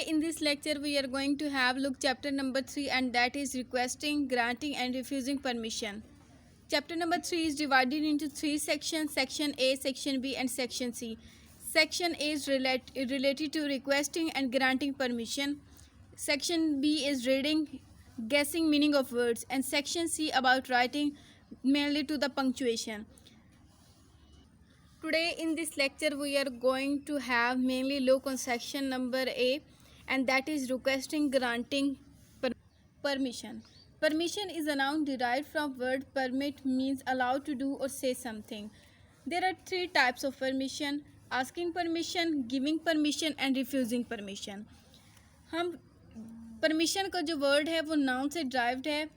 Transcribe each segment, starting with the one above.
in this lecture we are going to have look chapter number 3, and that is requesting, granting and refusing permission. Chapter number 3 is divided into 3 sections: section A, section B and section C. Section A is related to requesting and granting permission. Section B is reading, guessing meaning of words, and section C about writing, mainly to the punctuation. Today in this lecture we are going to have mainly look on section number A, and that is requesting, granting permission. Permission is a noun derived from word permit, means allow to do or say something. There are 3 types of permission: asking permission, giving permission and refusing permission. हम permission का जो word है वो noun से derived है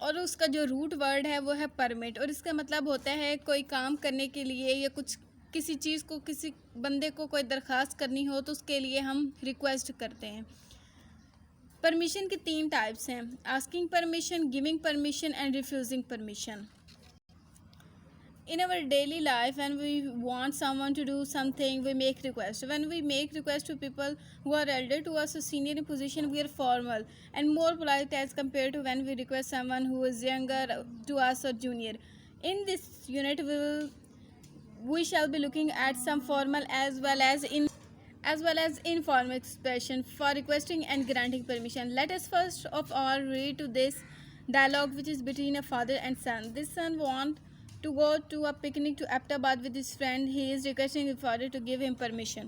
और उसका जो रूट वर्ड है वो है परमिट, और इसका मतलब होता है कोई काम करने के लिए या कुछ किसी चीज़ को किसी बंदे को कोई दरख्वास्त करनी हो तो उसके लिए हम रिक्वेस्ट करते हैं. परमिशन के 3 टाइप्स हैं: asking permission, giving permission and refusing permission. In our daily life, when we want someone to do something, we make requests. When we make requests to people who are elder to us or senior in position, we are formal and more polite as compared to when we request someone who is younger to us or junior. In this unit, we shall be looking at some formal as well as informal expression for requesting and granting permission. Let us first of all read to this dialogue, which is between a father and son. This son wants to go to a picnic to Ahmedabad with his friend. He is requesting his father to give him permission.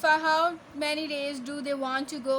for how many days do they want to go?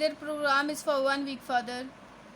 their program is for 1 week, father.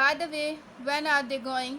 by the way, when are they going?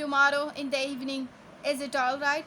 tomorrow in the evening. is it all right?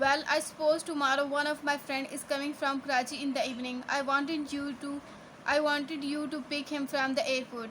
well, I suppose tomorrow one of my friend is coming from Karachi in the evening. I wanted you to pick him from the airport.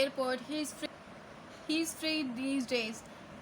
airport. He is free these days.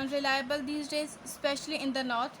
unreliable these days, especially in the north?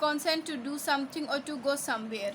consent to do something or to go somewhere.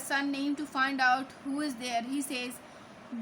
son name to find out who is there. He says